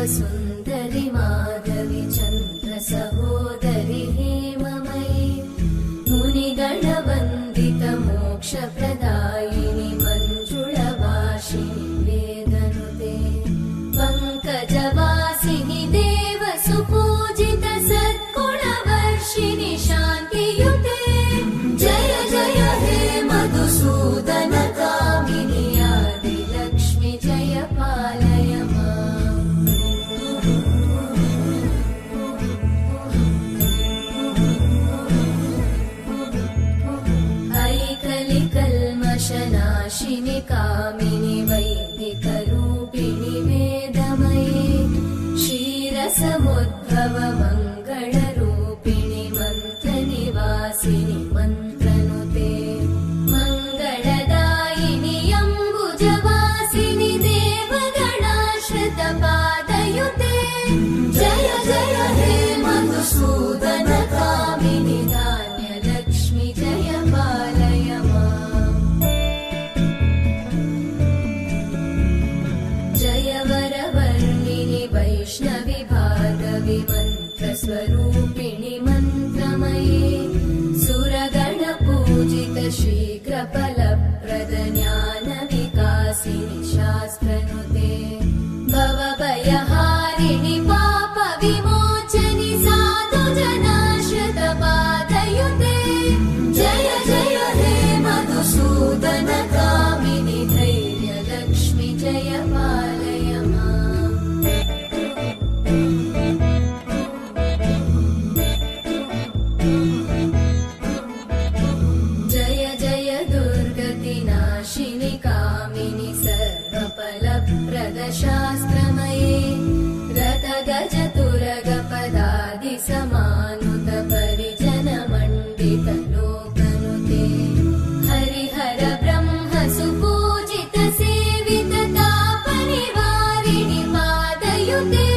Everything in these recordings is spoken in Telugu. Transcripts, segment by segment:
सुन्दरि माधवी चन्द्र सहोदरि हेममयी मुनिगणवन्दित मोक्षप्रदायिनि मञ्जुळभाषिणि वेदनुते पङ्कजवासिनि देवसुपूजित सद्गुणवर्षिणि शान्तियुते जय जय हे मधुसूदन कामिनि आदिलक्ष्मि जय पालय नाशिनि कामिनि वैदिकरूपिणि वेदमये क्षीरसमुद्भव मङ्गलरूपिणि मन्त्रनिवासिनि मन्त्रनुते मङ्गलदायिनि अम्बुजवासिनि देवगणाश्रितपादयुते जय जय हे मधुसूदन कामिनि धान्यलक्ष्मि जय पालय वैष्णवि भार्गवि मन्त्रस्वरूपिणि मन्त्रमये सुरगणपूजित शीघ्रफलप्रद ज्ञानविकासिनि शास्त्रनुते भवभयहारिणि पापविमोचनि साधुजनाश्रितपादयुते जय जय हे मधुसूदन कामिनि धैर्यलक्ष्मि जय पालय शास्त्रमये रथगजतुरगपदादि समानुत परिजन मण्डित लोकनुते हरिहर ब्रह्म सुपूजित सेवित तापनिवारिणि पादयुते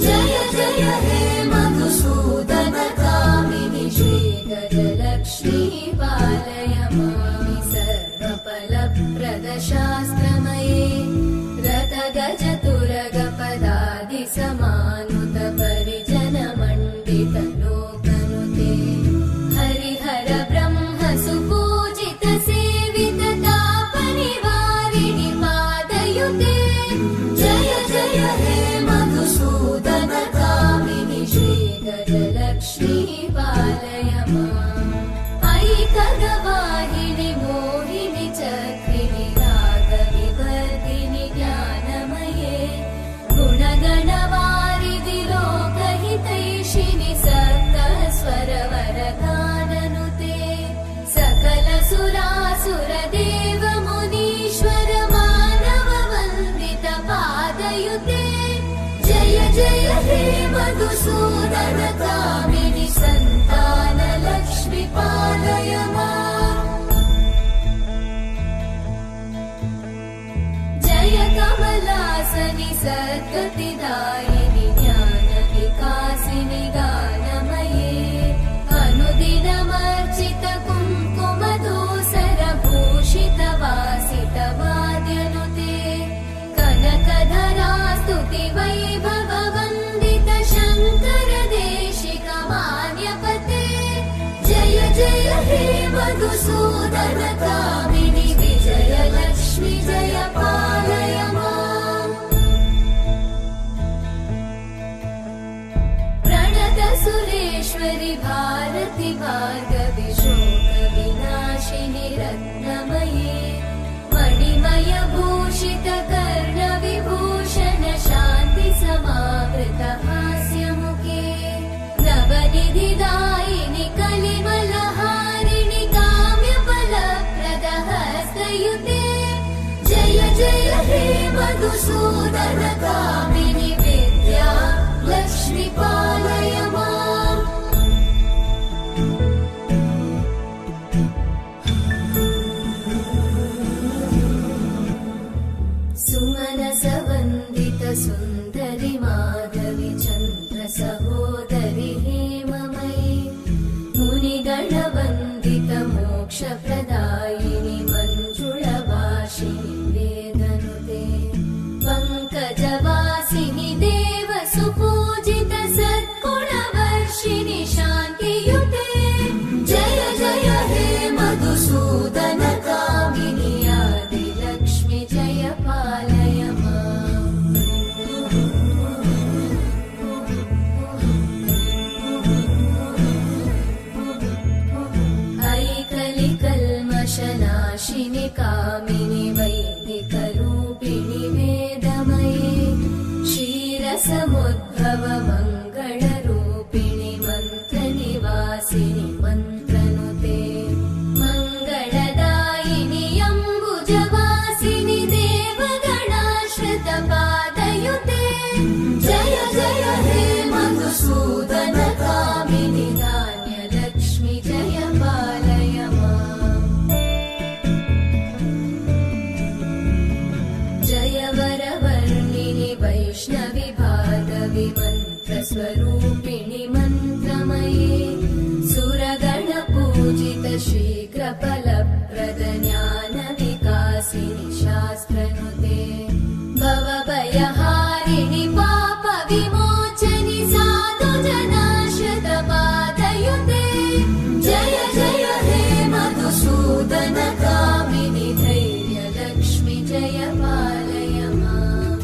जय जय हे मधुसूदन कामिनि श्रीगजलक्ष्मी पालय मामि सर्वफलप्रद शास्त्रमये रथगजतुरगपदादि समानुत परिजन मण्डित लोकनुते हरिहर ब्रह्म सुपूजित सेवित तापनिवारिणि पादयुते जय जय हे मधुसूदन कामिनि श्रीगजलक्ष्मी पालय माम् ऐकगवाहिनि मोहिनि चक्रिणि रागविवर्धिनि ज्ञानमये गुणगणवारिधि लोकहितैषिणि सप्तस्वरवरगाननुते सकलसुरासुरदेव मुनीश्वर मानववन्दित पादयुते जय जय हे मधुसूदन कामिनि सन्तानलक्ष्मि पालय माम् जय कमलासनि सद्गतिदायिनि ज्ञानविकासिनि गानमये अनुदिनमर्चित कुङ्कुमधूसरभूषित वासित वाद्यनुते कनकधरा स्तुति वैभववन्दित शङ्कर देशिक मान्यपते जय जय हे मधुसूदन कामिनि विजयलक्ष्मि जय पालय माम् प्रणत सुरेश्वरि भारति भार्गवि शोकविनाशिनि रत्नमये मणिमय भूषित कर्णविभूषण शान्ति समावृत हास्यमुखे नवनिधिदायिनि कलिमलहारिणि काम्यफलप्रद हस्तयुते जय जय हे मधुसूदन कामिनि विद्या लक्ष्मि पालय माम् कामिनि वैदिकरूपिणि वेदमये क्षीरसमुद्भव मङ्गलरूपिणि मन्त्रनिवासिनि मन्त्रनुते मङ्गलदायिनि अम्बुजवासिनि देवगणाश्रितपादयुते जय जय हे मधुसूदन कामिनि धान्यलक्ष्मि जय पालय माम् जय वरवर्णिनि वैष्णवि भार्गवि मन्त्रस्वरूपिणि मन्त्रमये सुरगणपूजित शीघ्रफलप्रद ज्ञानविकासिनि शास्त्रनुते भवभयहारिणि पापविमोचनि साधुजनाश्रितपादयुते जय जय हे मधुसूदन कामिनि धैर्यलक्ष्मि जय पालय माम्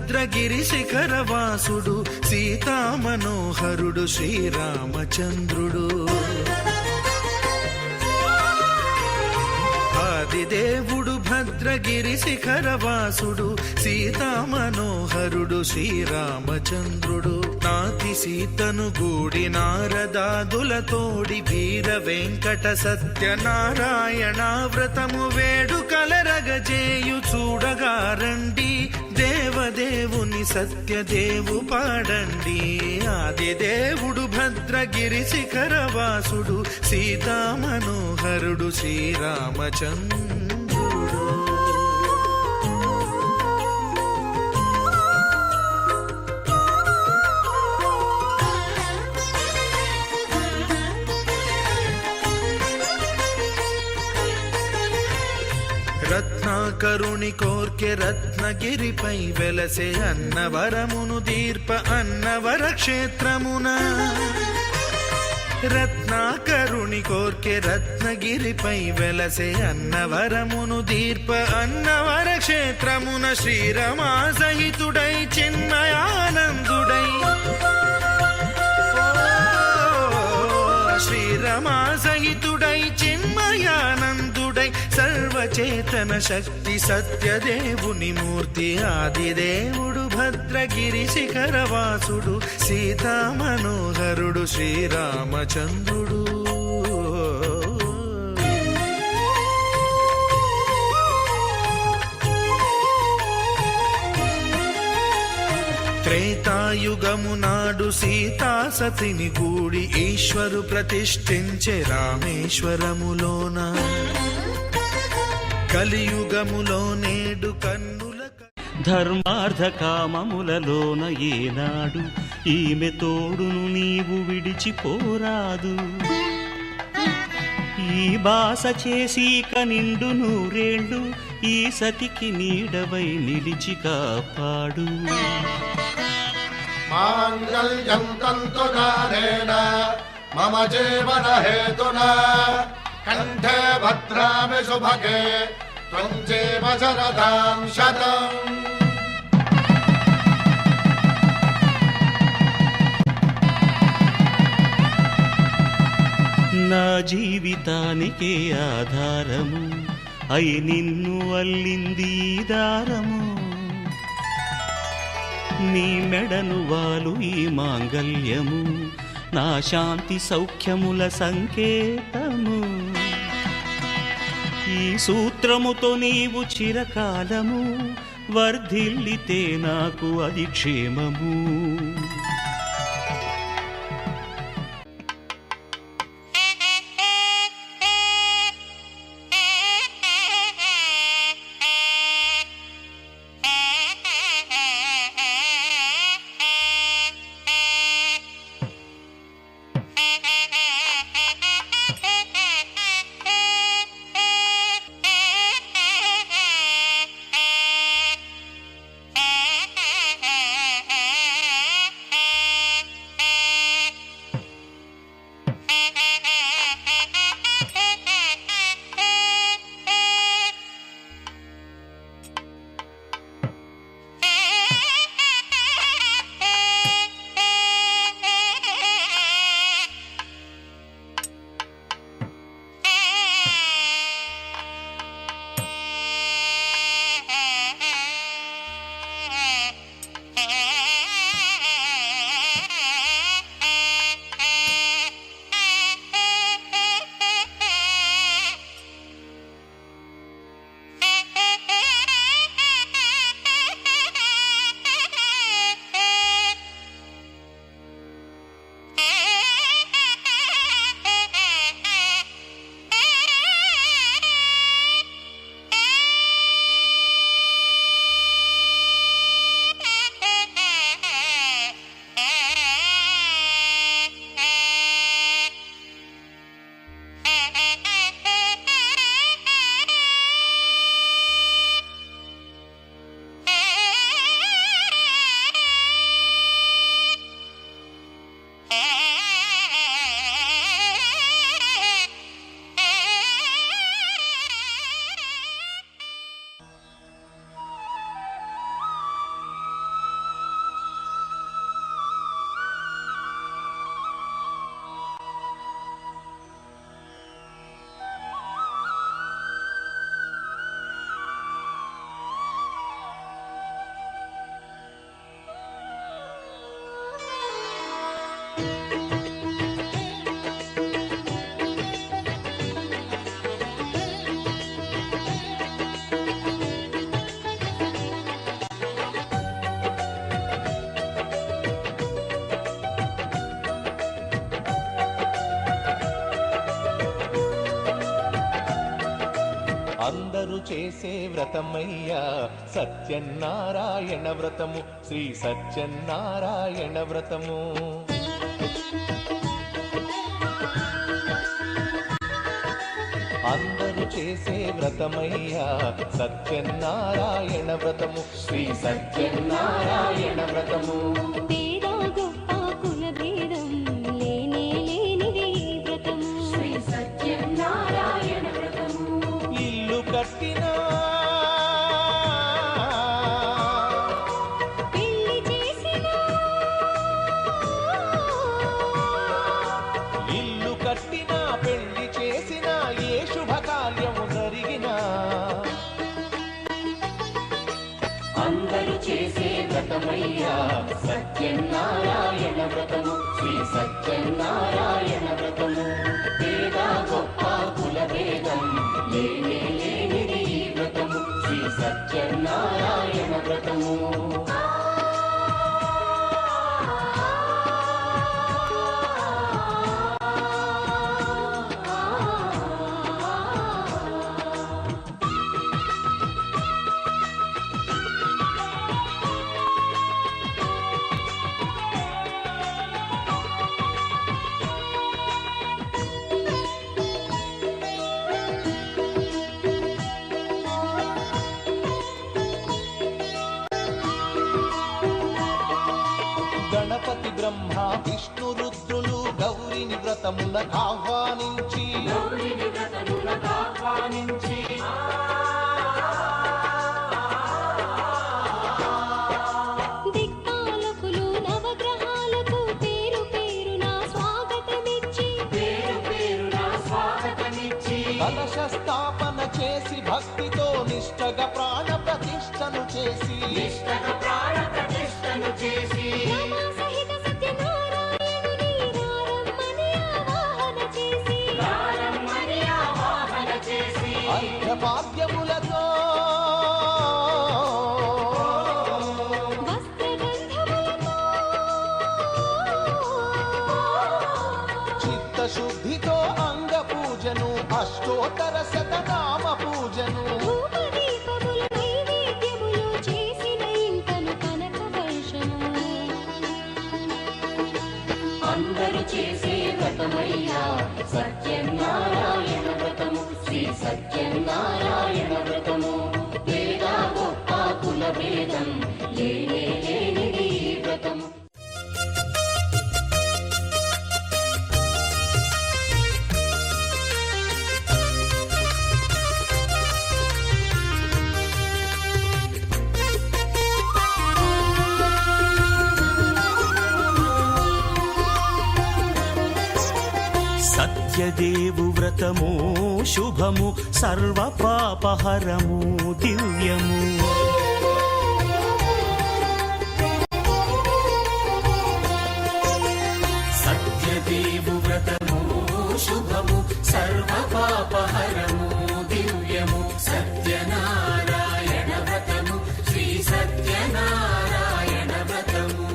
భద్రగిరి శిఖరవాసుడు సీతామనోహరుడు శ్రీరామచంద్రుడు. ఆదిదేవుడు భద్రగిరి శిఖరవాసుడు సీతామనోహరుడు శ్రీరామచంద్రుడు. నాతి సీతను గూడి నారదాదులతోడి వీర వెంకట సత్యనారాయణ వ్రతము వేడుకలరగజేయు చూడగా రండి, దేవదేవుని సత్యదేవు పాడండి. ఆదిదేవుడు భద్రగిరి శిఖరవాసుడు సీతామనోహరుడు శ్రీరామచంద్రుడు. రత్నాకరుని కోర్కె రత్నగిరిపై వెలసే అన్నవరమును దీర్ప అన్నవర క్షేత్రమున. రత్నాకరుని కోర్కె రత్నగిరిపై వెలసే అన్నవరమును దీర్ప అన్నవర క్షేత్రమున. శ్రీరమా సహితుడై చిన్మయానందుడై శ్రీరమా సహితుడై చిన్మయానందుడై సర్వచేతన శక్తి సత్యదేవుని మూర్తి. ఆదిదేవుడు భద్రగిరి శిఖరవాసుడు సీతామనోహరుడు శ్రీరామచంద్రుడు. త్రేతాయుగము నాడు సీతా సతిని గూడి ఈశ్వరు ప్రతిష్ఠించే రామేశ్వరములోన. కలియుగములో నేడు కన్నుల ధర్మార్థ కామములలోన ఏనాడు ఈమె తోడును నీవు విడిచిపోరాదు. ఈ బాస చేసి కనిండు నూరేళ్ళు ఈ సతికి నీడవై నిలిచి కాపాడు. మాంగళ్యం తంతునానేన మమ జీవన హేతునా కంఠే భద్రామి శుభగే త్వం జీవ శరదాం శతం. నా జీవితానికే ఆధారము అయి నిన్ను అల్లింది దారము. నీ మెడను వాలు ఈ మాంగల్యము నా శాంతి సౌఖ్యముల సంకేతము. ఈ సూత్రముతో నీవు చిరకాలము వర్ధిల్లితే నాకు అది క్షేమము. అందరూ చేసే వ్రతమయ్యా సత్యనారాయణ వ్రతము, శ్రీ సత్యనారాయణ వ్రతము. అందరూ చేసే వ్రతమయ్యా సత్యనారాయణ వ్రతము, శ్రీ సత్యనారాయణ వ్రతము. పేద గొప్ప కుల భేదం లేనే లేనిది ఈ వ్రతము, శ్రీ సత్యనారాయణ వ్రతము. ఇల్లు కట్టినా పెళ్లి చేసినా, ఇల్లు కట్టినా పెళ్లి చేసినా ఏ శుభకార్యము జరిగినా అందరూ చేసే వ్రతమయ్యా సత్యనారాయణ వ్రతము, శ్రీ సత్యనారాయణ వ్రతము. పేద గొప్ప కుల భేదం లేనే లేనిది ఈ వ్రతము, శ్రీ సత్యనారాయణ వ్రతము. గణపతి బ్రహ్మ విష్ణు రుద్రులు గౌరిని వ్రతములకు ఆహ్వానించి దిక్పాలకులు నవగ్రహాలకు పేరు పేరున స్వాగతమిచ్చి కలశ స్థాపన చేసి భక్తితో నిష్టగా ప్రాణ ప్రతిష్టను చేసి రమా సహిత సత్యనారాయణుని రారమ్మని ఆవాహన చేసి అర్ఘ్యపాద్యములతో వస్త్రగంధములతో చిత్తశుద్ధితో అంగ పూజను అష్టోత్తర శతనామ పూజను ధూపదీపములు నైవేద్యములు చేసిన ఇంటను కనక వర్షము. అందరూ చేసే వ్రతమయ్యా సత్యనారాయణ వ్రతము, శ్రీ సత్యనారాయణ వ్రతము. పేద గొప్ప కుల భేదం లేనే లేనిది ఈ వ్రతము. సత్యదేవు వ్రతము శుభము సర్వ పాపహరము దివ్యము. సత్యదేవు వ్రతము శుభము సర్వ పాపహరము దివ్యము. సత్యనారాయణ వ్రతము, శ్రీ సత్యనారాయణ వ్రతము.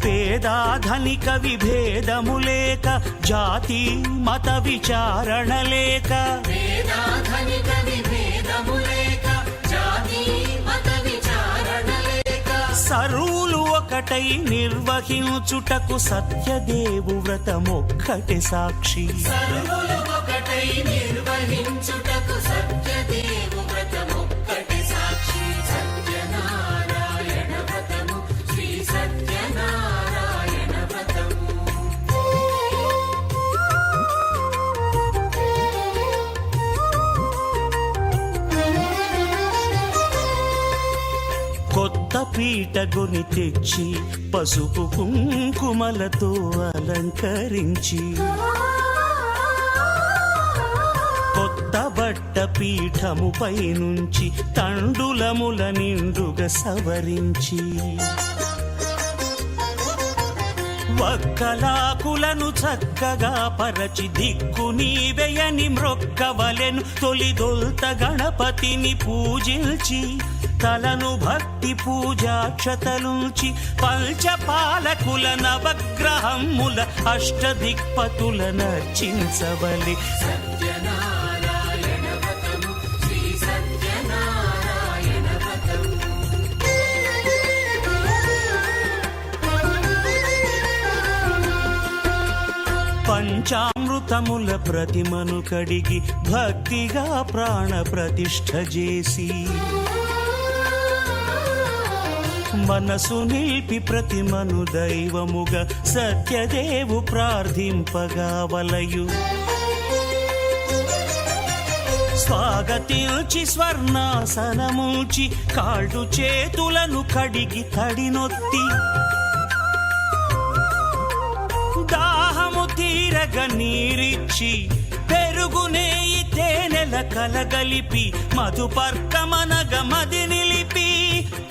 పేదాధనిక విభేదము లేక, జాతి మత విచారణ లేక, వేదాధనిక విభేదము లేక, జాతి మత విచారణ లేక, సరువులు ఒకటై నిర్వహించుటకు సత్యదేవు వ్రతమొక్కటి సాక్షి. సర్వులు ఒకటై నిర్వహించుటకు సత్యదేవు వ్రతమొక్కటి సాక్షి. సత్యనారాయణ వ్రతము, శ్రీ సత్యనారాయణ వ్రతము. కొత్త పీట గొని తెచ్చి పసుపు కుంకుమలతో అలంకరించి, కొత్త బట్ట పీఠముపై నుంచి తండులముల నిండుగా సవరించి, వక్కలాకులను చక్కగా పరచి దిక్కు నీవెయని మ్రొక్కవలెను. తొలిదొల్త గణపతిని పూజించి తలను భక్తి పూజాక్షతలుంచి, పంచపాలకుల నవగ్రహముల అష్టదిక్పతుల నర్చించవలి. సత్యనారాయణ వ్రతము, శ్రీ పంచామృతముల ప్రతిమను కడిగి భక్తిగా ప్రాణ ప్రతిష్ఠ చేసి మనసు నిలిపి ప్రతిమను దైవముగా సత్యదేవు ప్రార్థింపగా వలయు స్వాగతించి స్వర్ణాసనముంచి కాళ్ళు చేతులను కడిగి తడినొత్తి దాహము తీరగ నీరిచ్చి పెరుగు నెయ్యి తేనెల కలగలిపి మధుపర్కమనగ మది నిలిపి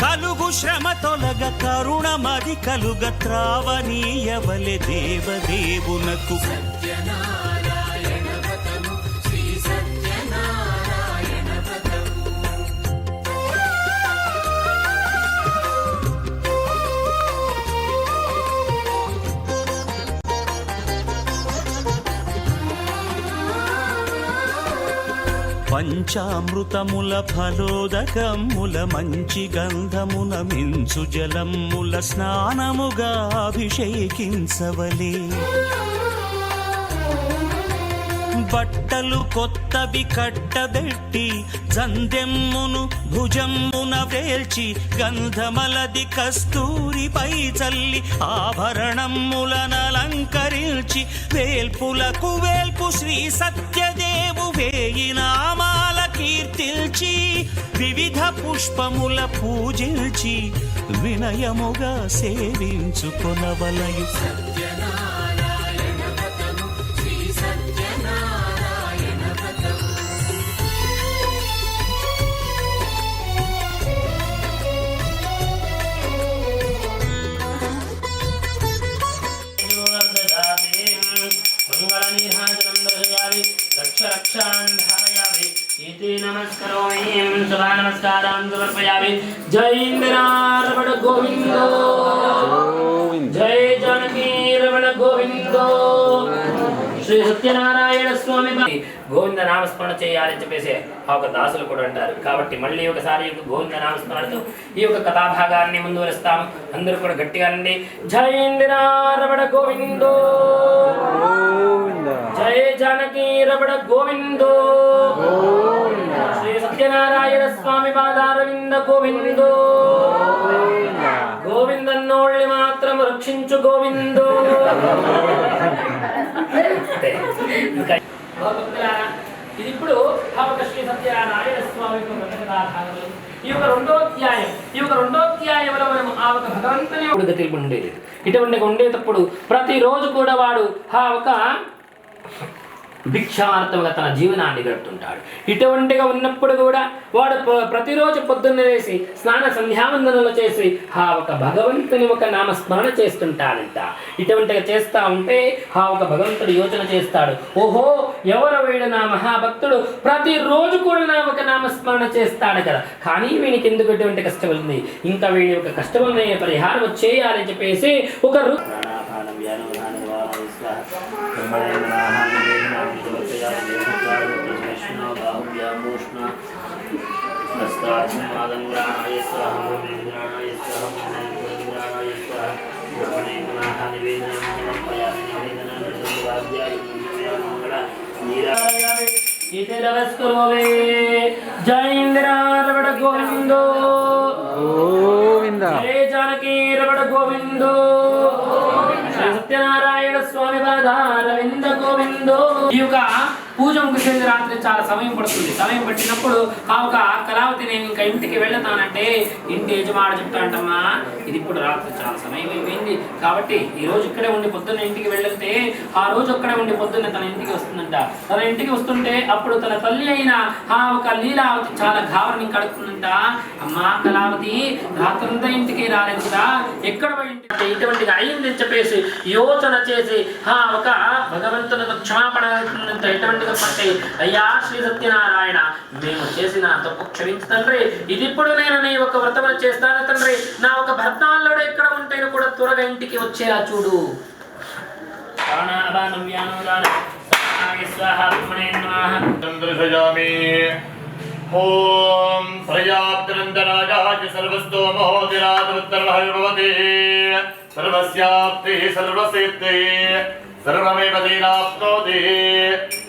కలుగు శ్రమ తొలగ కరుణ మది కలుగ త్రావనీయవలె దేవదేవునకు సత్యనారాయణ వ్రతము శ్రీ సత్యనారాయణ వ్రతము పంచామృతముల ఫలోదకముల మంచి గంధమున మించు జలముల స్నానముగా అభిషేకించవలే బట్టలు కొత్తవి కట్టబెట్టి జందెమ్మును భుజమ్మున వేల్చి గంధమలది కస్తూరిపై చల్లి ఆభరణములనలంకరించి వేల్పులకు వేల్పు శ్రీ సత్యదేవు వేయి నామాల కీర్తిల్చి వివిధ పుష్పముల పూజించి వినయముగా సేవించుకొనవలయు సత్యనారాయణ వ్రతము శ్రీ సత్యనారాయణ వ్రతము जय इंदिरारमण गोविंदो जय जानकी रमण गोविंदो శ్రీ సత్యనారాయణ స్వామి గోవింద నామస్మరణ చేయాలని చెప్పేసి ఆ ఒక దాసులు కూడా అంటారు. కాబట్టి మళ్ళీ ఒకసారి గోవింద నామస్మరణతో ఈ యొక్క కథాభాగాన్ని ముందువరుస్తాము. అందరూ కూడా గట్టిగా అండి జై ఇందిరారమణ గోవిందో జై జానకి రమణ గోవిందో శ్రీ సత్యనారాయణ స్వామి పాదారవింద గోవిందో గోవిందన్నోళ్ళి మాత్రం రక్షించు గోవిందో. ఇది ఇప్పుడు శ్రీ సత్యనారాయణ స్వామి ఈ యొక్క రెండో అధ్యాయంలో మనం ఆ ఒక భగవంతుని గతికి ఉండేది. ఇటువంటి ఉండేటప్పుడు ప్రతిరోజు కూడా వాడు ఆ ఒక భిక్షార్థంగా తన జీవనాన్ని గడుపుతుంటాడు. ఇటువంటిగా ఉన్నప్పుడు కూడా వాడు ప్రతిరోజు పొద్దున్న వేసి స్నాన సంధ్యావందనలు చేసి ఆ ఒక భగవంతుని ఒక నామస్మరణ చేస్తుంటాడంట. ఇటువంటిగా చేస్తా ఉంటే ఆ ఒక భగవంతుడు యోచన చేస్తాడు, ఓహో ఎవరు వీడు నా మహాభక్తుడు ప్రతిరోజు కూడా నా ఒక నామస్మరణ చేస్తాడు కదా, కానీ వీనికి ఎందుకు ఎటువంటి కష్టం ఉంది, ఇంకా వీడి ఒక కష్టమైన పరిహారం చేయాలని చెప్పేసి ఒక జై ఇందిరారమణ గోవిందో జై జానకి రమణ గోవిందో శ్రీ సత్యనారాయణ స్వామి పాదారవింద గోవిందో. ఈ యొక్క పూజ ముగిసేది రాత్రి చాలా సమయం పడుతుంది. సమయం పట్టినప్పుడు ఆ ఒక కళావతి నేను ఇంకా ఇంటికి వెళ్తానంటే ఇంటి యజమాడు చెప్తాంటమ్మా ఇది ఇప్పుడు రాత్రి చాలా సమయం అయిపోయింది కాబట్టి ఈ రోజు ఇక్కడే ఉండి పొద్దున్న ఇంటికి వెళ్తే ఆ రోజు అక్కడే ఉండి పొద్దున్న తన ఇంటికి వస్తుందంట. తన ఇంటికి వస్తుంటే అప్పుడు తన తల్లి అయిన ఆ ఒక లీలావతి చాలా గావరని కడుతుందంట. అమ్మా కళావతి రాత్రంతా ఇంటికి రాలేదు కదా, ఎక్కడ ఇంటికి ఇటువంటిగా అయిందని చెప్పేసి యోచన చేసి ఆ ఒక భగవంతునికి క్షమాపణ ఎటువంటిగా పట్టి అయ్యా శ్రీ సత్యనారాయణ మేము చేసిన తప్పు క్షమించు తండ్రి, ఇది ఇప్పుడు నేను నీ ఒక వ్రతమును చేస్తాను తండ్రి, నా ఒక భర్తాల్లో ఎక్కడ ఉంటేను కూడా త్వరగా ఇంటికి వచ్చేలా చూడు. ఓం ప్రయాప్తిరంతరాజాయ సర్వస్తోమోదిరాదుత్తరభవతి సర్వస్యాప్తి సర్వసిద్ధి సర్వమేవ తేనాప్నోతి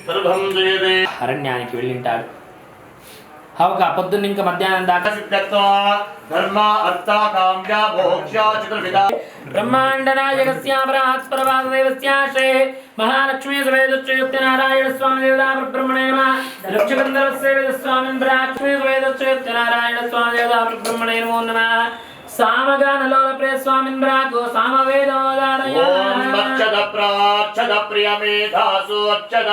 సర్వం జయతే. అరణ్యానికి వెళ్ళింటాడు. ఒక పొద్దున్న ఇంకా మధ్యాహ్నం దాకా సిద్ధత్వా ధర్మ అర్థ కామ్య మోక్ష చతుర్విధ బ్రహ్మాండ నాయకస్య పరాత్పరవాసుదేవస్య శ్రీ మహాలక్ష్మీ సమేతశ్రీయుక్త నారాయణ స్వామి దేవతా బ్రహ్మణే నమః. లక్ష్మీగంధర్వస్య వేదస్వామిన్ లక్ష్మీ సమేతశ్రీయుక్త నారాయణ స్వామి దేవతా బ్రహ్మణే నమో నమః. సామగానలోలప్రియ స్వామిన్ బ్రాగో సామవేదోదారయ. ఓం అర్చద ప్రార్చద ప్రియమేధాసు అర్చద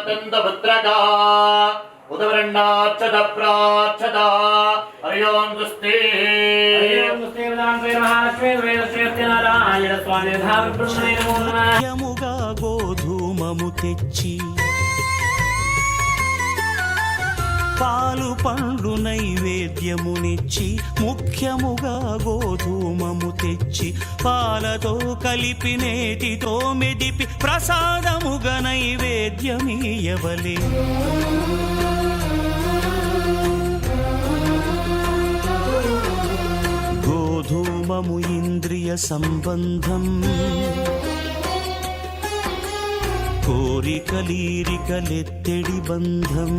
తందపుత్రగా ఉదవరణార్చద ప్రార్చద హరి ఓం స్వస్తి. ముఖ్యముగా గోధూమము తెచ్చి పాలు పండ్లు నైవేద్యమునిచ్చి, ముఖ్యముగా గోధూమము తెచ్చి పాలతో కలిపి నేతితో మెదిపి ప్రసాదముగా నైవేద్యమీయవలే. గోధూమము ఇంద్రియ సంబంధం, కోరికలీరికలెత్తెడి బంధం.